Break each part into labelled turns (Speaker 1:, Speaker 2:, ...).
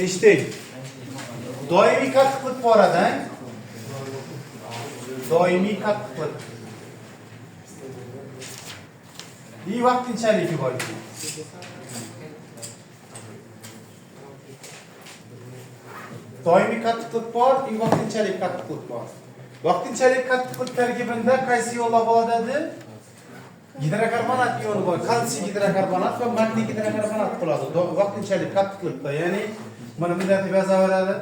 Speaker 1: Eshiting. Doimiy qattiqlik bor adang. Doimiy qattiqlik. И vaqtinchalik bor. Doimiy qattiqlik bor, и vaqtinchalik qattiqlik bor. Vaqtinchalik qattiqlik tarkibida qaysi yo'llar bo'ladi? Gidrokarbonat iyoni bor. Kalsiy gidrokarbonat va magniy gidrokarbonat bo'ladi. Vaqtinchalik qattiqlikda, ya'ni mana bunday deb yozaveradi.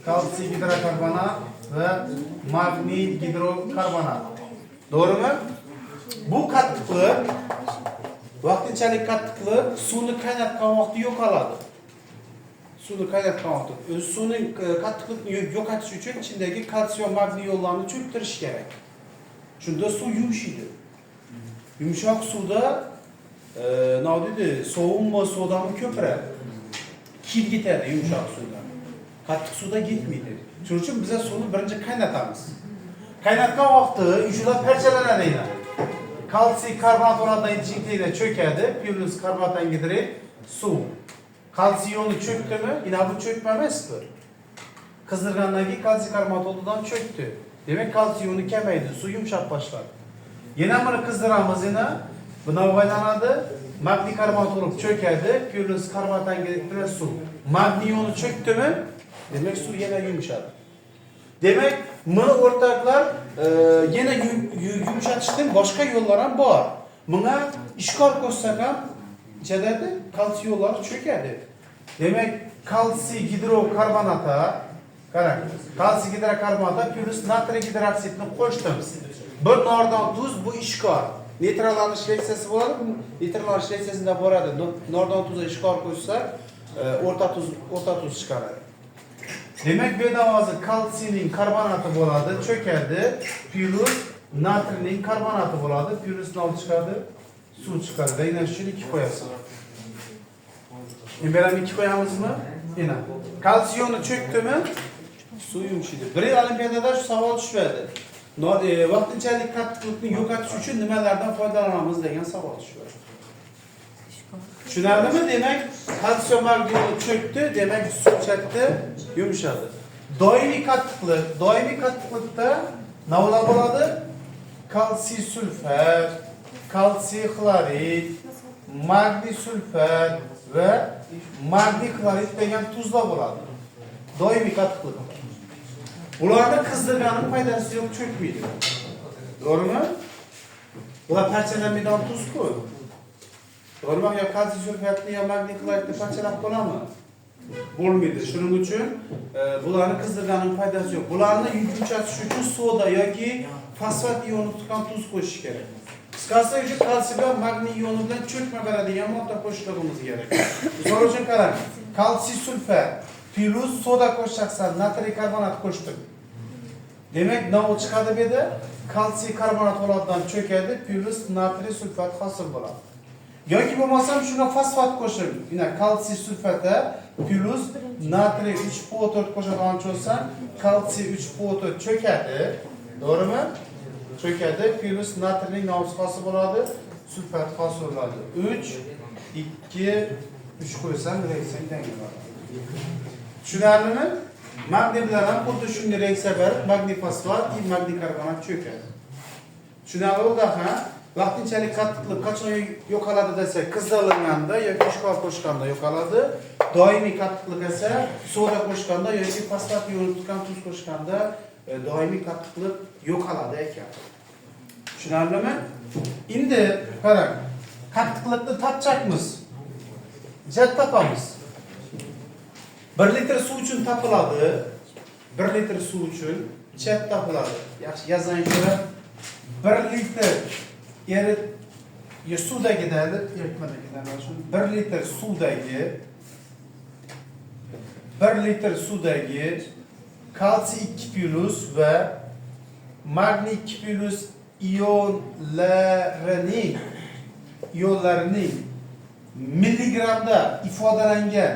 Speaker 1: Kalsiy gidrokarbonat va magniy gidrokarbonat. To'g'rimi? Bu qattiqlik vaqtinchalik qattiqlik suvni qaynatgan vaqtda yo'qoladi. Suvni qaynatgan vaqtda o'z suvning qattiqlikni yo'qotish uchun ichidagi kalsiy va magniy yo'llarini cho'ktirish kerak. Shunda suv yumshaydi. Yumshoq suvda nima deydi? Sovunma suvdan ko'proq kil ketadi yumshoq suvdan. Qattiq suvda ketmaydi. Shuning uchun biz suvni birinchi qaynatamiz. Qaynatgan vaqtda uchular parchalanadi. Kalsiy karbonat o'rnida ichkilikda cho'kadi, plus karbonat angidrid suv. Kalsiy iyoni cho'kdimi? Yana bu cho'kma emasdir. Qizdirgandan keyin kalsiy karbonat o'rnidan cho'kdi. Demak, kalsiy iyoni kamaydi, suv yumshab boshladi. Yana buni qizdiramiz, yana buni aylanadi, magniy karbonat olib cho'kadi, plus karbonat angidrid bilan suv. Magniy iyoni cho'kdimi? Demak, suv yana yumshadi. Demak, buni o'rtoqlar yana yumshatishning boshqa yo'llari ham bor. Bunga ishkor ko'rsak ham ichadagi kalsiy yo'llari cho'kadi. Demak, kalsiy gidrokarbonata, qarang, kalsiy gidrokarbonata plus natriy gidroksidni qo'shdim. Bir nordon tuz bu ishkor. Neytrallanish reaksiyasi bo'ladi. Neytrallanish reaksiyasida boradi. Nordon tuzga ishkor qo'shsak, o'rta tuz chiqaradi. Demak, bu yerda hozir kalsiyning karbonati bo'ladi, cho'kadi, plus natriyning karbonati bo'ladi, plus nima chiqadi? Suv chiqadi. Yana shuni 2 qo'yasiz. Endi ham 2 qo'yamizmi? Yana. Kalsiy iyoni cho'kdimi? Suv yumshaydi. Bir olimpiadada shu savol tushadi. Vaqtinchalik qattiqlikni yo'qotish uchun nimalardan foydalanamiz degan savol tushadi. Tushunarlimi? Demak, kalsiy magniy cho'kdi, demak suv chakdi, yumshadi. Doimiy qattiqlikda nima bo'ladi? Kalsiy sulfat, kalsiy xlorid, magniy sulfat va magniy xlorid degan tuzlar bo'ladi. Doimiy qattiqlik. Ularni qizdirganning foydasi yo'q, cho'kmaydi. To'g'rimi? Bular parchalanmaydigan tuz-ku. To'g'rimi? Yo kalsiy sulfatni yo magniy xloridni parchalab qo'yami? Bo'lmaydi. Shuning uchun bularni qizdirganning foydasi yo'q. Bularni yumshatish uchun soda yoki fosfat iyoni tutgan tuz qo'shish kerak. Qisqasi uchun kalsiy va magniy iyoni bilan cho'kma beradigan modda qo'shishimiz kerak. Misol uchun qarang, kalsiy sulfat plus soda qo'shsaksan, natriy karbonat qo'shdik. Demak, nima chiqadi bu yerda? Kalsiy karbonat o'rnidan cho'kadi, plus natriy sulfat hosil bo'ladi. Yoki bo'lmasam shuna fosfat qo'shib, yana kalsiy sulfata plus natriy 3,4 qo'shadigan bo'lsam, kalsiy 3,4 cho'kadi. To'g'rimi? Cho'kadi, plus natriyning navsi hosil bo'ladi, sulfat hosil bo'ladi. 3 2 3 qo'ysam reaksiya tengiladi. Tushunarlimi? Magniy bilan ham xuddi shunday reaksiya berib, magniy fosfat, magniy karbonat cho'kadi. Tushunarli ha? Vaqtinchalik qattiqlik qachon yo'qoladi desa, qizdirilganda yoki ishkor qo'shganda yo'qoladi. Doimiy qattiqlik esa soda qo'shganda yoki fosfat iyoni tutgan tuz qo'shganda doimiy qattiqlik yo'qoladi ekan. Tushunarlimi? Endi qarang, qattiqlikni topchakmiz. Jat topamiz. 1 litr suv uchun topiladi. 1 litr suv uchun chat topiladi. Yaxshi yozaychi. 1 litr suvdagi deydi, eritmadagi shu 1 litr suvdagi kalsiy 2 plus va magniy 2 plus ionlarining milligramda ifodalangan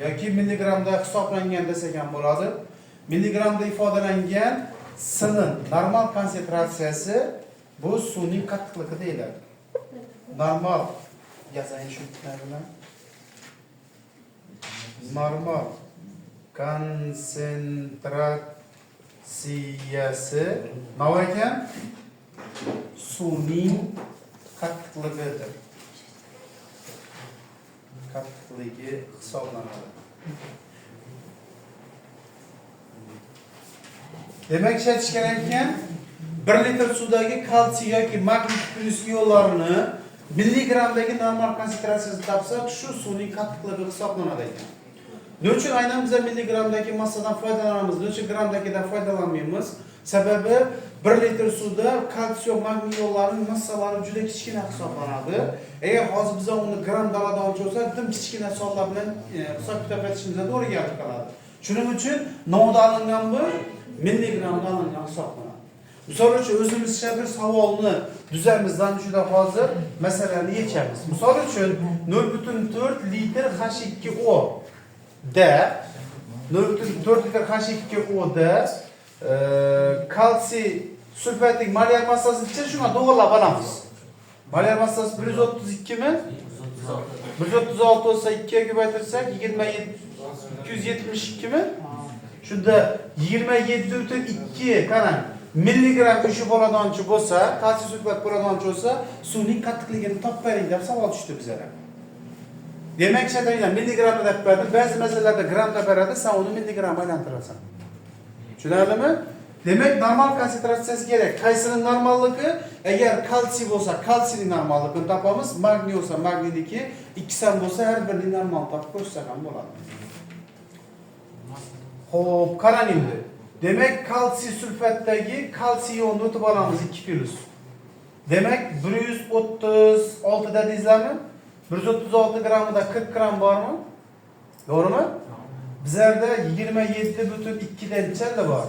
Speaker 1: yoki milligramda hisoblangan desak ham bo'ladi. Milligramda ifodalangan sinin normal konsentratsiyasi bu suvning qattiqligi deyiladi. Normal yazayın şu bilan. Normal konsentratsiyasi nima ekan? Suvning qattiqligidir. Qattiqligi hisoblanadi. Demak, ishlatish kerak ekan 1 litr suvdagi kalsiy yoki magniy plus ionlarini milligramdagi normal konsentratsiyasini topsak, shu suvning qattiqligi hisoblanadi ekan. Ne uchun aynan biz milligramdagi massadan foydalanamiz, ne uchun gramdagidan foydalanmaymiz? Sababi 1 litr suvda kalsiy va magniy ionlarining massalari juda kichkina hisoblanadi. Agar hozir biz uni gram dalada olsak bo'lsa, dim kichkina sonlar bilan hisob-kitob etishimizga to'g'ri keladi. Shuning uchun novda olingan bu milligramda olingan hisoblanadi. Misol uchun o'zimizcha bir savolni tuzamizdan juda hozir masalani yechamiz. Misol uchun 0.4 litr H2O da 0.4 litr H2O da kalsiy sulfatning molyar massasicha shunga to'g'rilab olamiz. Molyar massasi 132 mi? 136 bo'lsa 2 ga ko'paytirsak 272 mi? Shunda 27.2 qarang. Milligram ishi bo'ladigancha bo'lsa, kalsiy sulfat bo'ladigancha bo'lsa, suvning qattiqligini topib bering deb savol tushdi bizga. Demak, shunday milligramda deb berdi. Ba'zi masalalarda gramda beradi, sen uni milligramga aylantirasan. Tushunarlimi? Demak, normal konsentratsiyasi kerak. Qaysining normalligi? Agar kalsiy bo'lsa, kalsiyning normalligini topamiz, magniy bo'lsa, magniyniki, ikkisidan bo'lsa, har birining normal topib ko'rsak ham bo'ladi. Xo'p, qarang endi. Demak, kalsiy sulfatdagi kalsiy ionini o'tib olamiz 2+. Demak, 136 dedingizlarmi? 136 gramida 40 gram bormi? To'g'rimi? Bizlarda 27.2 dan necha bor?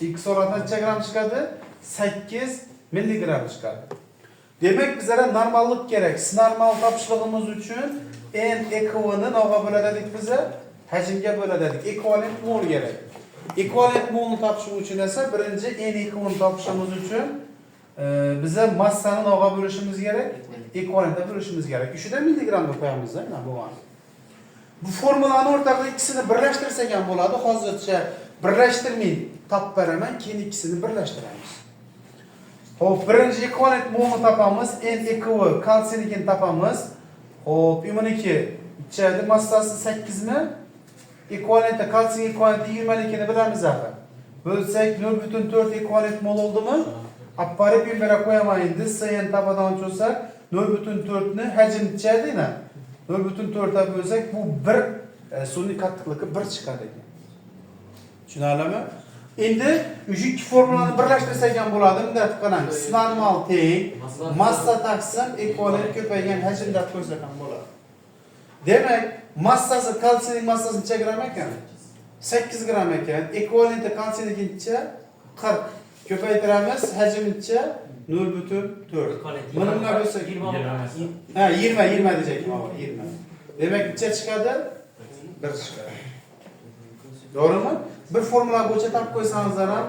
Speaker 1: 2 soatdan necha gram chiqadi? 8 milligram chiqadi. Demak, bizlara normallik kerak. Normal topishligimiz uchun n ekvivalentni nima bo'ladi biz? Hajmga bo'ladi. Ekvivalent mol kerak. Ekvivalent molni topish uchun esa birinchi n ekvivalent topishimiz uchun biza massani nima bo'lishimiz kerak? Ekvivalentga bo'lishimiz kerak. Shunda milligramga qo'yamiz, mana bu. Bu formulani o'rtaga ikkisini birlashtirsak ham bo'ladi. Hozircha birlashtirmay topib beraman, keyin ikkisini birlashtiramiz. Xo'p, birinchi ekvivalent molni topamiz, n ekvivalent kalsiynikini topamiz. Xo'p, imuniki ichadi massasi 8 mi? Ekvivalentda kalsiy ekvivalenti 20 likini bilamiz axir. Bo'lsak 0.4 ekvivalent mol oldimi? Apparib bera qo'yaman endi, sen topadan bo'lsak 0.4 ni hajmcha deyman. 0.4 ta bo'lsak bu 1 suvning qattiqligi 1 chiqadi ekan. Tushunarlimi? Endi o'sha ikki formulani birlashtirsak ham bo'ladi. Bunda qarang, normal teng massa taqsim ekvivalent ko'paygan hajm deb ko'rsak ham bo'ladi. Demak, massasi kalsiyning massasi necha gram ekan? 8 gram ekan. Ekvivalenti kalsiynikicha 40. Ko'paytiramiz, hajmicha 0.4. Buni nima bo'lsa 20 dejak, 20. Demak, necha chiqadi? 1 chiqadi. To'g'rimi? Bir formula bo'yicha topib qo'ysangiz ham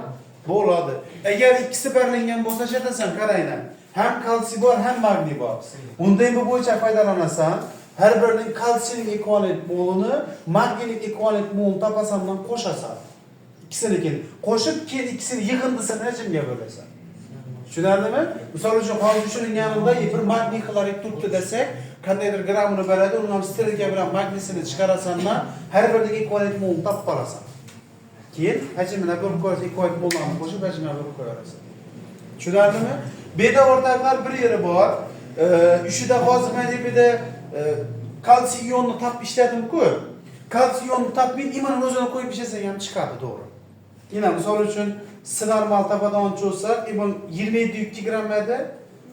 Speaker 1: bo'ladi. Agar ikkisi birlangan bo'lsa, shatasan qaranglar. Ham kalsiy bor, ham magniy bor. Undan bu bo'yicha foydalanasan, har birining kalsiyning ekvivalent molini, magniyning ekvivalent molini topasan bilan qo'shasan. Ikkisiniki qo'shib, keyin ikkisini yig'indisini hajmga bo'lasan. Tushunarlimi? Misol uchun hozir shuning yanında bir magniy xlorid turibdi desak, qandaydir gramini beradi, undan stirga bilan magniysini chiqarasanma, har birining ekvivalent molini topib olasan. Keyin hajmini bo'lib qo'yib, ekvivalent mollarni qo'shib hajmini bo'lib qo'yasan. Tushunarlimi? Beda o'rtalar bir yeri bor. Ishida hozir men debida kalsiy ionini topib ishladim-ku. Kalsiy ionini topib imonini o'zini qo'yib ishlasak ham chiqadi, to'g'ri. Yana misol uchun normal topadan olsa, imon 27.2 gram edi.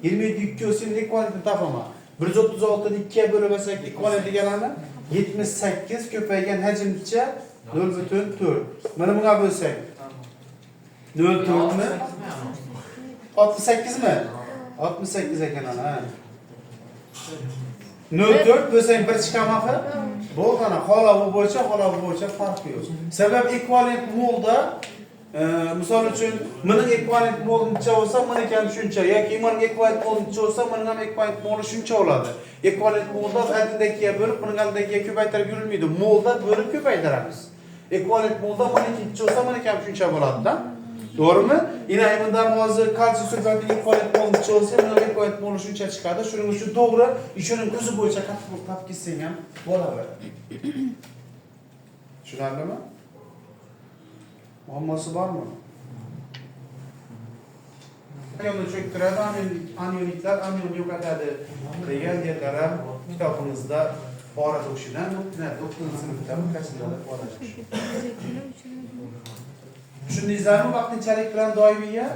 Speaker 1: 27.2 o'sin ekvivalentini topaman. 136 ni 2 ga bo'lib olsak ekvivalenti keladi 78 ko'paygan hajmcha 0.4. Mana bunga bo'lsak 0.4 mi? 68 mi? 68 ekan ana. 0.4 bo'lsang 1 chiqamoqi. Bo'ldi ana, xola bu bo'yicha farq yo'q. Sabab ekvivalent molda Misol uchun, mening ekvivalent moluncha bo'lsa, meniki ham shuncha, yoki mening ekvivalent moluncha bo'lsa, mening ham ekvivalent moli shuncha bo'ladi. Ekvivalent molda aldindagiga bo'lib, mening aldindagiga ko'paytirib yurilmaydi. Molda bo'lib ko'paytiramiz. Ekvivalent molda meniki ikki bo'lsa, meniki ham shuncha bo'ladi-da. To'g'rimi? Ina bundan hozir kalsiy sulfatning ekvivalent moluncha bo'lsa, mening ekvivalent moli shuncha chiqadi. Shuning uchun to'g'ri, ishining ko'zi bo'yicha qattiq topib ketsang ham bo'laveradi. Tushunarlimi? Muammosi bormi? Anionni cho'ktiradi, anionliklar anionni yo'qotadi degan yerlar ham kitobimizda bor edi o'shadan. 9-sinfda qachondadir bor edi. Tushundingizmi vaqtinchalik bilan doimiyga?